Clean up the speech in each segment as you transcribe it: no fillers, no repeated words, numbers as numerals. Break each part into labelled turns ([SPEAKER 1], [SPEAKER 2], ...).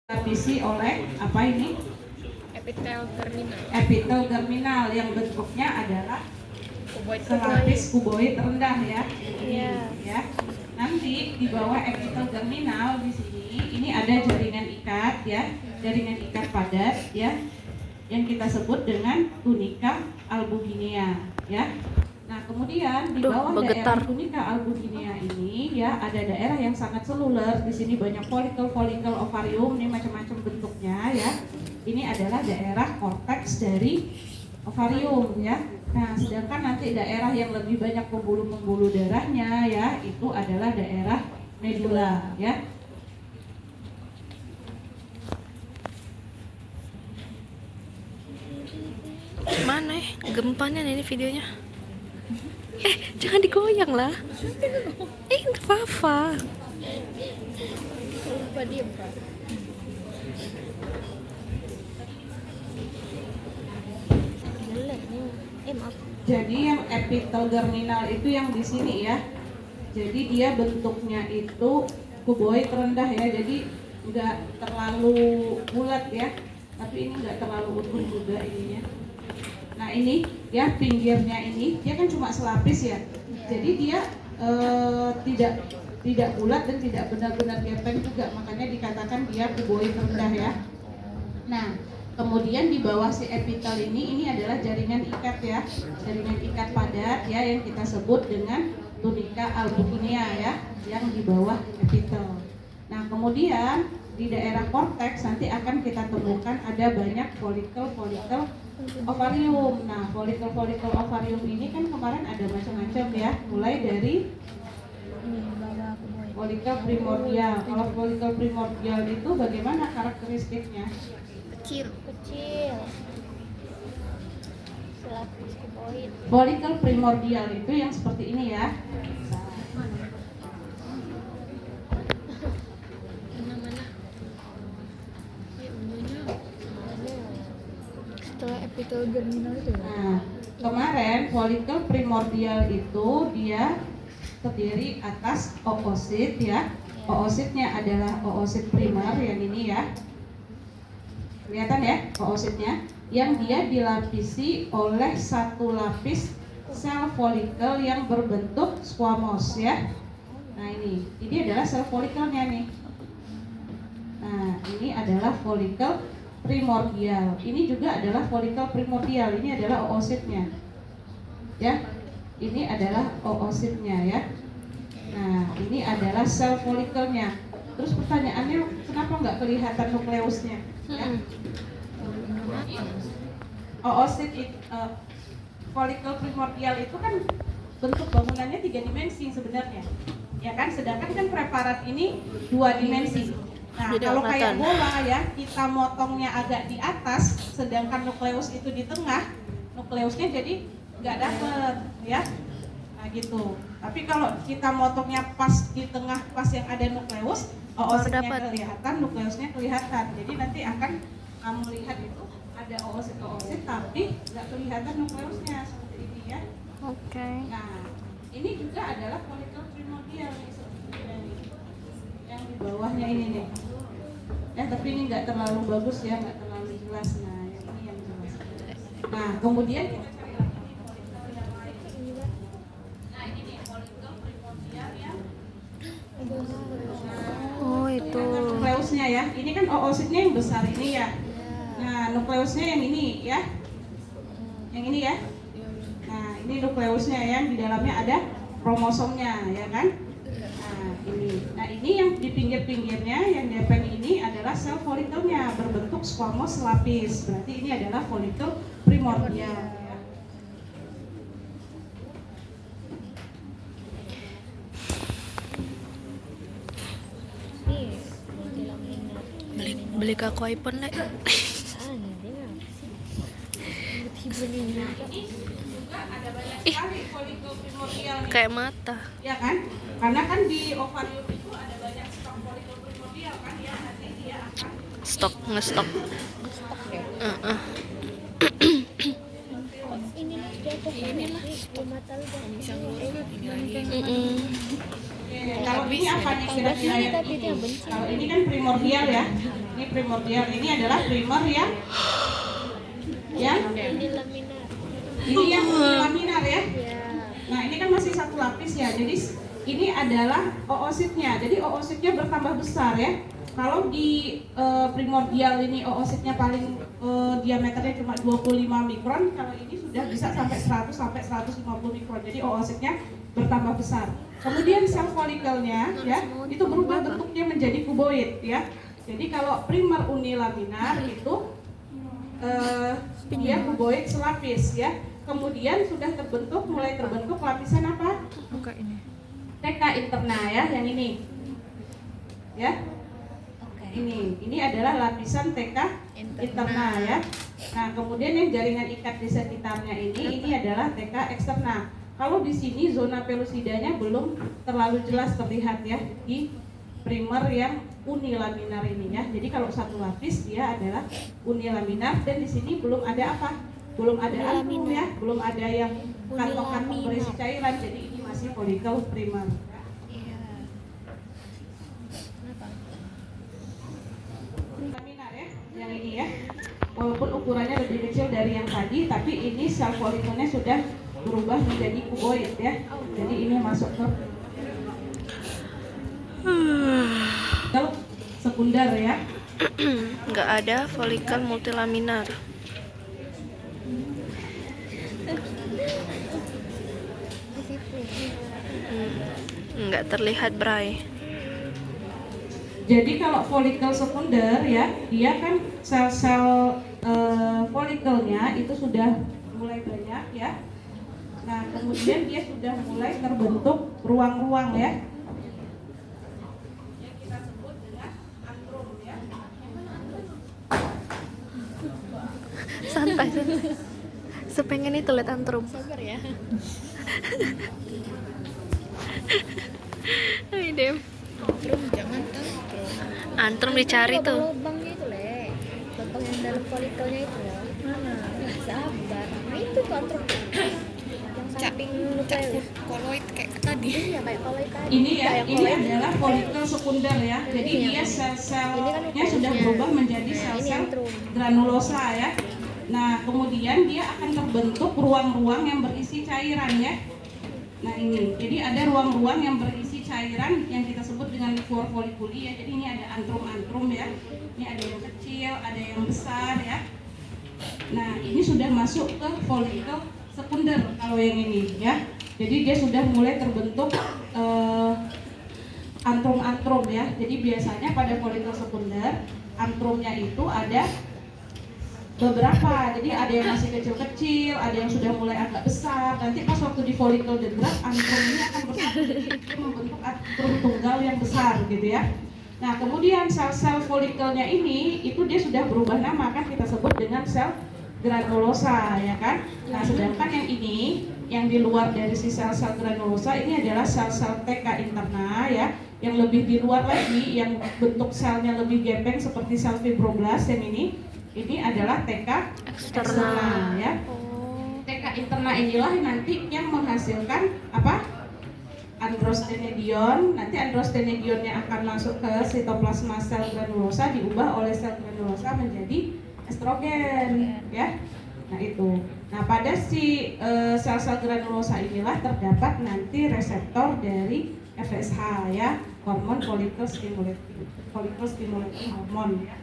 [SPEAKER 1] dilapisi oleh apa ini?
[SPEAKER 2] Epitel terminal.
[SPEAKER 1] Epitel terminal yang bentuknya adalah selapis kuboid rendah ya.
[SPEAKER 2] Iya.
[SPEAKER 1] Ya. Nanti di bawah epitel terminal di sini ini ada jaringan ikat ya, jaringan ikat padat ya, yang kita sebut dengan tunika albuginea ya. Nah kemudian di bawah daerah tunika albuginea ini ya ada daerah yang sangat seluler. Di sini banyak folikel ovarium, ini macam-macam bentuknya ya. Ini adalah daerah korteks dari ovarium ya. Nah sedangkan nanti daerah yang lebih banyak pembuluh-pembuluh darahnya ya itu adalah daerah medula ya.
[SPEAKER 3] Mana gempanya ini videonya? Jangan digoyang lah. Nggak apa-apa.
[SPEAKER 2] Lupa diem, Pak. Jelek nih. Maaf.
[SPEAKER 1] Jadi yang epitel germinal itu yang di sini ya. Jadi dia bentuknya itu kuboid rendah ya. Jadi nggak terlalu bulat ya. Tapi ini nggak terlalu utuh juga ininya. Nah ini ya pinggirnya ini dia kan cuma selapis ya. Jadi dia tidak bulat dan tidak benar-benar gepeng juga. Makanya dikatakan dia kuboid rendah ya. Nah kemudian di bawah si epitel ini adalah jaringan ikat ya, jaringan ikat padat ya yang kita sebut dengan tunika albuginea ya, yang di bawah epitel. Nah kemudian di daerah korteks nanti akan kita temukan ada banyak folikel ovarium. Nah folikel ovarium ini kan kemarin ada macam-macam ya, mulai dari folikel primordial. Kalau folikel primordial itu bagaimana karakteristiknya?
[SPEAKER 2] Kecil. Selapis kuboid.
[SPEAKER 1] Folikel primordial itu yang seperti ini ya.
[SPEAKER 2] Mana? Ungunya. Setelah epitel germinal itu ya?
[SPEAKER 1] Nah, kemarin folikel primordial itu dia terdiri atas oosit ya. Oositnya adalah oosit primer yang ini ya. Kelihatan ya oositnya, yang dia dilapisi oleh satu lapis sel folikel yang berbentuk squamous ya. Nah ini adalah sel folikelnya nih. Nah ini adalah folikel primordial. Ini juga adalah folikel primordial. Ini adalah oositnya. Ya, ini adalah oositnya ya. Nah ini adalah sel folikelnya. Terus pertanyaannya kenapa nggak kelihatan nukleusnya? Ya. Oosit folikel primordial itu kan bentuk bangunannya 3 dimensi sebenarnya, ya kan? Sedangkan kan preparat ini 2 dimensi. Nah kalau kayak bola ya, kita motongnya agak di atas, sedangkan nukleus itu di tengah, nukleusnya jadi nggak dapet, ya. Nah gitu. Tapi kalau kita motongnya pas di tengah, pas yang ada nukleus, oositnya kelihatan, nukleusnya kelihatan. Jadi nanti akan kamu lihat itu ada oosit tapi nggak kelihatan nukleusnya seperti ini ya.
[SPEAKER 3] Oke.
[SPEAKER 1] Nah ini juga adalah folikel primordial nih seperti ini, yang di bawahnya ini nih. Ya tapi ini nggak terlalu bagus ya, nggak terlalu jelas. Nah yang ini yang jelas. Nah kemudian kita cari lagi nih folikel yang lain. Nah ini nih folikel primordial yang
[SPEAKER 3] Oh itu.
[SPEAKER 1] Nukleusnya ya. Ini kan oositnya yang besar ini ya. Nah, nukleusnya yang ini ya. Yang ini ya. Nah, ini nukleusnya yang di dalamnya ada kromosomnya ya kan. Nah ini yang di pinggir-pinggirnya yang gepeng ini adalah sel folikelnya berbentuk squamous lapis. Berarti ini adalah folikel primordial ya.
[SPEAKER 3] Beli ke aku iPhone le. Kayak mata.
[SPEAKER 1] Ya kan? Karena kan di ovarium itu ada banyak stok folikel primordial kan ya, nanti dia akan
[SPEAKER 3] ngestok.
[SPEAKER 2] Ini lah jatuh ini lah mata lu bisa ngurung
[SPEAKER 1] kalau ini apa nih kira-kira ya? Kalau ini kan primordial ya. Ini primordial. Ini adalah primer yang
[SPEAKER 2] Ini laminar.
[SPEAKER 1] ini yang laminar ya.
[SPEAKER 2] Ya.
[SPEAKER 1] Nah, ini kan masih satu lapis ya. Jadi ini adalah oositnya. Jadi oositnya bertambah besar ya. Kalau di primordial ini oositnya paling diameternya cuma 25 mikron, kalau ini sudah bisa sampai 100 sampai 150 mikron. Jadi oositnya bertambah besar. Kemudian sel folikelnya ya, itu berubah bentuknya menjadi kuboid ya. Jadi kalau primer unilaminar itu dia kuboid selapis ya. Kemudian sudah mulai terbentuk lapisan apa?
[SPEAKER 3] Buka ini.
[SPEAKER 1] TK interna ya, yang ini. Ya. Ini adalah lapisan TK interna ya. Nah, kemudian yang jaringan ikat di sekitarnya ini adalah TK eksterna. Kalau di sini zona pelusidanya belum terlalu jelas terlihat ya di primer yang unilaminar ini ya. Jadi kalau satu lapis dia adalah unilaminar dan di sini belum ada apa? Belum ada antrum ya, belum ada yang kantong-kantong berisi cairan. Jadi ini masih folikel primer.
[SPEAKER 2] Iya. Kenapa?
[SPEAKER 1] Laminar ya, yang ini ya. Walaupun ukurannya lebih kecil dari yang tadi, tapi ini sel folikelnya sudah berubah menjadi kuboid ya. Jadi ini masuk ke sel sekunder ya.
[SPEAKER 3] Nggak ada folikel multilaminar.
[SPEAKER 2] Di situ.
[SPEAKER 3] Nggak terlihat, Bray.
[SPEAKER 1] Jadi kalau folikel sekunder ya, dia kan sel-sel folikelnya itu sudah mulai banyak ya. Nah, kemudian dia sudah mulai terbentuk ruang-ruang ya. Yang kita sebut dengan antrum ya.
[SPEAKER 3] Santai. Sepengen itu lihat antrum.
[SPEAKER 2] Sabar ya.
[SPEAKER 3] Hai, Dem.
[SPEAKER 2] Tantrum, jangan tantrum.
[SPEAKER 3] Antrum dicari tuh.
[SPEAKER 2] Lubangnya itu, Le. Lubang yang dalam folikelnya itu loh. Mana? Sabar. Nah, itu tantrum. Yang samping nukleus.
[SPEAKER 4] Koloid kayak tadi.
[SPEAKER 2] Iya, kayak koloid tadi.
[SPEAKER 1] Ini ya,
[SPEAKER 2] Kayak
[SPEAKER 1] ini
[SPEAKER 2] koloid.
[SPEAKER 1] adalah folikel sekunder ya. Jadi
[SPEAKER 2] Ini
[SPEAKER 1] dia
[SPEAKER 2] yang-
[SPEAKER 1] sel-selnya sudah berubah menjadi
[SPEAKER 2] Nah, ini
[SPEAKER 1] sel-sel
[SPEAKER 2] antrum.
[SPEAKER 1] granulosa ya. Nah, kemudian dia akan terbentuk ruang-ruang yang berisi cairan ya. Nah, ini. Jadi ada ruang-ruang yang berisi cairan yang kita sebut dengan liquor foliculi ya. Jadi ini ada antrum-antrum ya. Ini ada yang kecil, ada yang besar ya. Nah, ini sudah masuk ke folikel sekunder kalau yang ini ya. Jadi dia sudah mulai terbentuk antrum-antrum ya. Jadi biasanya pada folikel sekunder antrumnya itu ada beberapa. Jadi ada yang masih kecil-kecil, ada yang sudah mulai agak besar. Nanti pas waktu di folikel degrad antrum ini akan bersatu, jadi dia membentuk antrum tunggal yang besar gitu ya. Nah, kemudian sel-sel folikelnya ini itu dia sudah berubah nama kan, kita sebut dengan sel granulosa ya kan. Nah, sedangkan yang ini yang di luar dari si sel-sel granulosa ini adalah sel-sel TK interna ya, yang lebih di luar lagi, yang bentuk selnya lebih gepeng seperti sel fibroblast yang ini adalah TK eksterna ya. TK interna inilah nanti yang menghasilkan apa? Androstenedion. Nanti androstenedionnya akan masuk ke sitoplasma sel granulosa, diubah oleh sel granulosa menjadi estrogen ya. Nah, itu. Nah, pada si sel-sel granulosa inilah terdapat nanti reseptor dari FSH ya, hormon follicle stimulating hormone ya.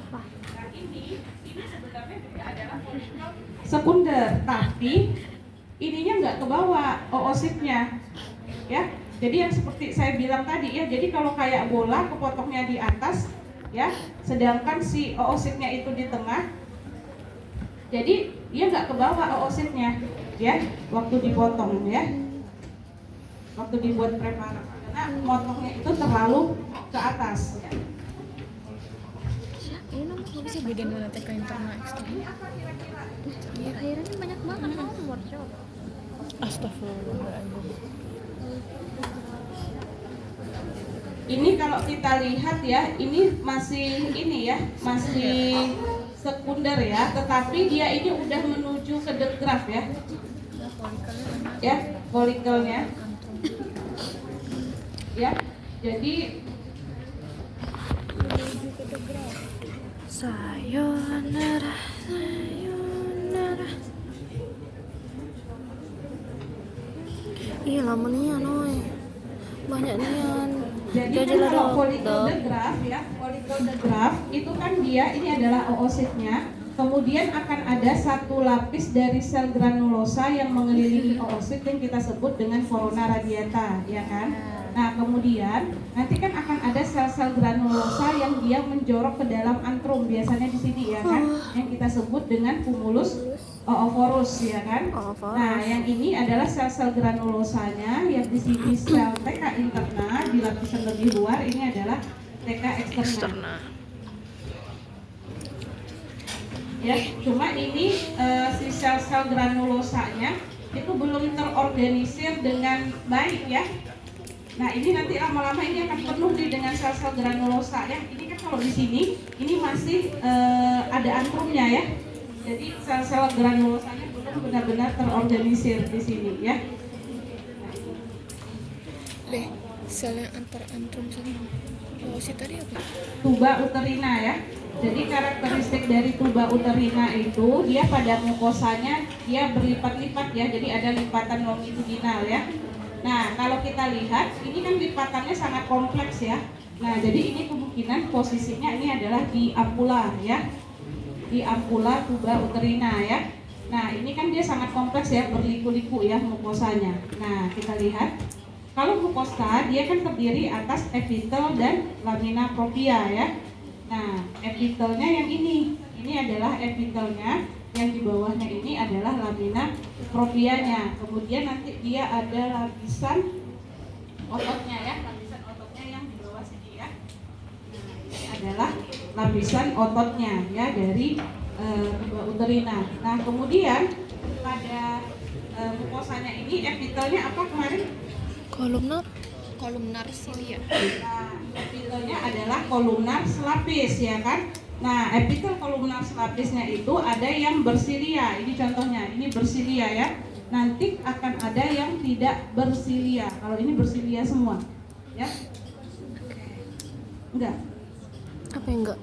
[SPEAKER 1] Nah, ini sebenarnya juga adalah folikel sekunder, tapi ininya nggak ke bawah oositnya ya. Jadi yang seperti saya bilang tadi ya, jadi kalau kayak bola kepotongnya di atas ya, sedangkan si oositnya itu di tengah, jadi dia nggak ke bawah oositnya ya waktu dipotong ya, waktu dibuat preparat, karena motongnya itu terlalu ke atas ya.
[SPEAKER 2] Ini nomor
[SPEAKER 4] Nggak bisa bedain mana TK interna eksterna.
[SPEAKER 2] akhirnya banyak banget nomor coba.
[SPEAKER 4] Astagfirullahaladzim.
[SPEAKER 1] Ini kalau kita lihat ya, ini masih ini ya, masih sekunder ya, tetapi dia ini udah menuju ke degraf ya. Ya, folikelnya. Ya. Jadi
[SPEAKER 3] Sayonara, sayonara. Ih, lama nian, oi. Banyak nian.
[SPEAKER 1] Jadi kan
[SPEAKER 3] Jajalah
[SPEAKER 1] kalau
[SPEAKER 3] dok,
[SPEAKER 1] follicle
[SPEAKER 3] dok.
[SPEAKER 1] the graft ya, follicle the graft itu kan dia ini adalah oositnya. Kemudian akan ada satu lapis dari sel granulosa yang mengelilingi oosit yang kita sebut dengan corona radiata, ya kan? Nah, kemudian nanti kan akan ada sel-sel granulosa yang dia menjorok ke dalam antrum, biasanya di sini ya kan, yang kita sebut dengan cumulus oophorus ya kan.
[SPEAKER 3] Oophorus.
[SPEAKER 1] Nah, yang ini adalah sel-sel granulosanya yang di sini sel TK interna di lapisan lebih luar, ini adalah TK eksterna.
[SPEAKER 3] Eksterna.
[SPEAKER 1] Ya, cuma ini si sel-sel granulosanya itu belum terorganisir dengan baik ya. Nah, ini nanti lama-lama ini akan penuh nih dengan sel-sel granulosa ya. Ini kan kalau di sini ini masih ada antrumnya ya. Jadi sel-sel granulosanya belum benar-benar terorganisir di sini ya.
[SPEAKER 4] Deh, sel yang antar antrum sama oosit tadi apa?
[SPEAKER 1] Tuba uterina ya. Jadi karakteristik dari tuba uterina itu dia pada mukosanya dia berlipat-lipat ya. Jadi ada lipatan longitudinal ya. Nah, kalau kita lihat ini kan lipatannya sangat kompleks ya. Nah, jadi ini kemungkinan posisinya ini adalah di ampula ya. Di ampula tuba uterina ya. Nah, ini kan dia sangat kompleks ya, berliku-liku ya mukosanya. Nah, kita lihat kalau mukosa dia kan terdiri atas epitel dan lamina propria ya. Nah, epitelnya yang ini adalah epitelnya, yang di bawahnya ini adalah lamina proprianya. Kemudian nanti dia ada lapisan ototnya ya, lapisan ototnya yang di bawah sini ya. Nah, ini adalah lapisan ototnya ya dari tuba uterina. Nah, kemudian pada mukosanya ini epitelnya apa kemarin?
[SPEAKER 4] Kolumnar silia.
[SPEAKER 1] Nah, epitelnya adalah kolumnar selapis ya kan. Nah, epitel kolumnar selapisnya itu ada yang bersilia. Ini contohnya, ini bersilia ya. Nanti akan ada yang tidak bersilia. Kalau ini bersilia semua, ya? Enggak.
[SPEAKER 3] Apa yang enggak?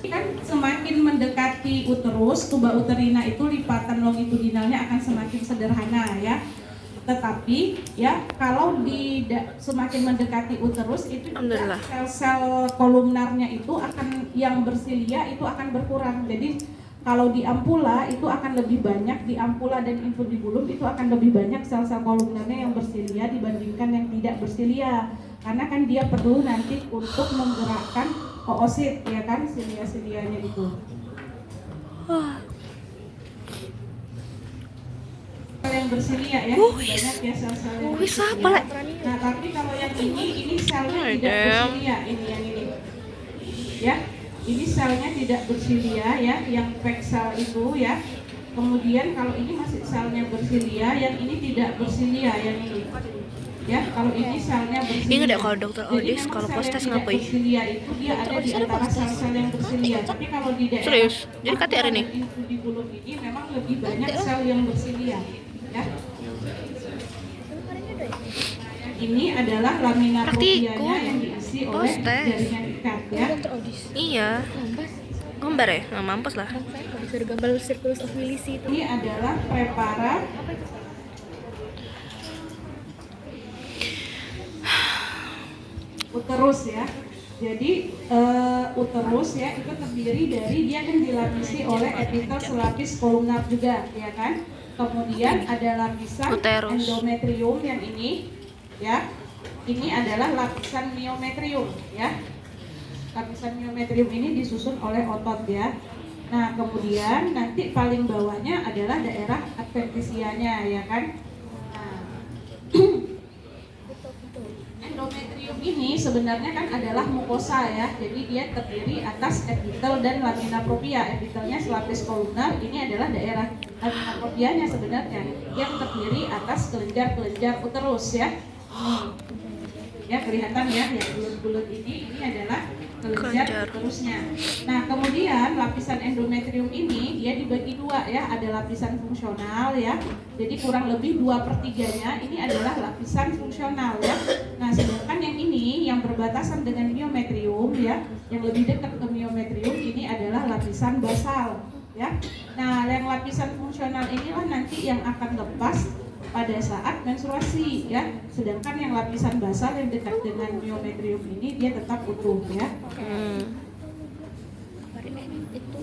[SPEAKER 1] Kan semakin mendekati uterus, tuba uterina itu lipatan longitudinalnya akan semakin sederhana ya. Tetapi ya kalau semakin mendekati uterus itu juga sel-sel kolumnarnya itu akan yang bersilia itu akan berkurang. Jadi kalau di ampula itu akan lebih banyak, di ampula dan infundibulum itu akan lebih banyak sel-sel kolumnarnya yang bersilia dibandingkan yang tidak bersilia. Karena kan dia perlu nanti untuk menggerakkan oosit ya kan, silia-silianya itu. Yang bersilia ya, banyak ya sel-sel yang bersilia. Nah, tapi kalau yang ini selnya tidak bersilia, ini yang ini. Ya, ini selnya tidak bersilia ya, yang pek sel itu ya. Kemudian kalau ini masih selnya bersilia, yang ini tidak bersilia, yang ini. Ya, kalau ini selnya bersilia.
[SPEAKER 3] Ingat ya kalau dokter Odis kalau postes ngapain?
[SPEAKER 1] Bersilia itu dia ada di antara sel-sel yang bersilia. Tapi kalau di daerah
[SPEAKER 3] Serius? Jadi kata hari ini?
[SPEAKER 1] Infundibulum ini memang lebih banyak sel yang bersilia. Ya. Ini adalah lamina proprianya yang diisi oleh jaringan ikat ya.
[SPEAKER 3] Iya. Gambar ya? Nggak mampus lah.
[SPEAKER 4] Disuruh gambar sirkulus of Milisi itu.
[SPEAKER 1] Ini adalah preparat uterus ya. Jadi uterus ya itu terdiri dari dia kan dilapisi oleh epitel selapis kolumnar juga ya kan. Kemudian ada lapisan
[SPEAKER 3] Uterus.
[SPEAKER 1] endometrium yang ini ya. Ini adalah lapisan myometrium ya. Lapisan myometrium ini disusun oleh otot ya. Nah, kemudian nanti paling bawahnya adalah daerah adventisianya ya kan. Nah, endometrium ini sebenarnya kan adalah mukosa ya. Jadi dia terdiri atas epitel dan lamina propria. Epitelnya selapis kolumnar, ini adalah daerah lamina proprianya sebenarnya yang terdiri atas kelenjar-kelenjar uterus ya. Ya kelihatan ya, yang bulat-bulat ini adalah kelenjar uterusnya. Nah, kemudian lapisan endometrium ini dia dibagi dua ya, ada lapisan fungsional ya. Jadi kurang lebih 2/3-nya ini adalah lapisan fungsional ya. Nah, sedangkan yang ini berbatasan dengan miometrium ya, yang lebih dekat ke miometrium ini adalah lapisan basal ya. Nah, yang lapisan fungsional inilah nanti yang akan lepas pada saat menstruasi ya. Sedangkan yang lapisan basal yang dekat dengan miometrium ini dia tetap utuh ya.
[SPEAKER 3] Hmm.
[SPEAKER 2] Itu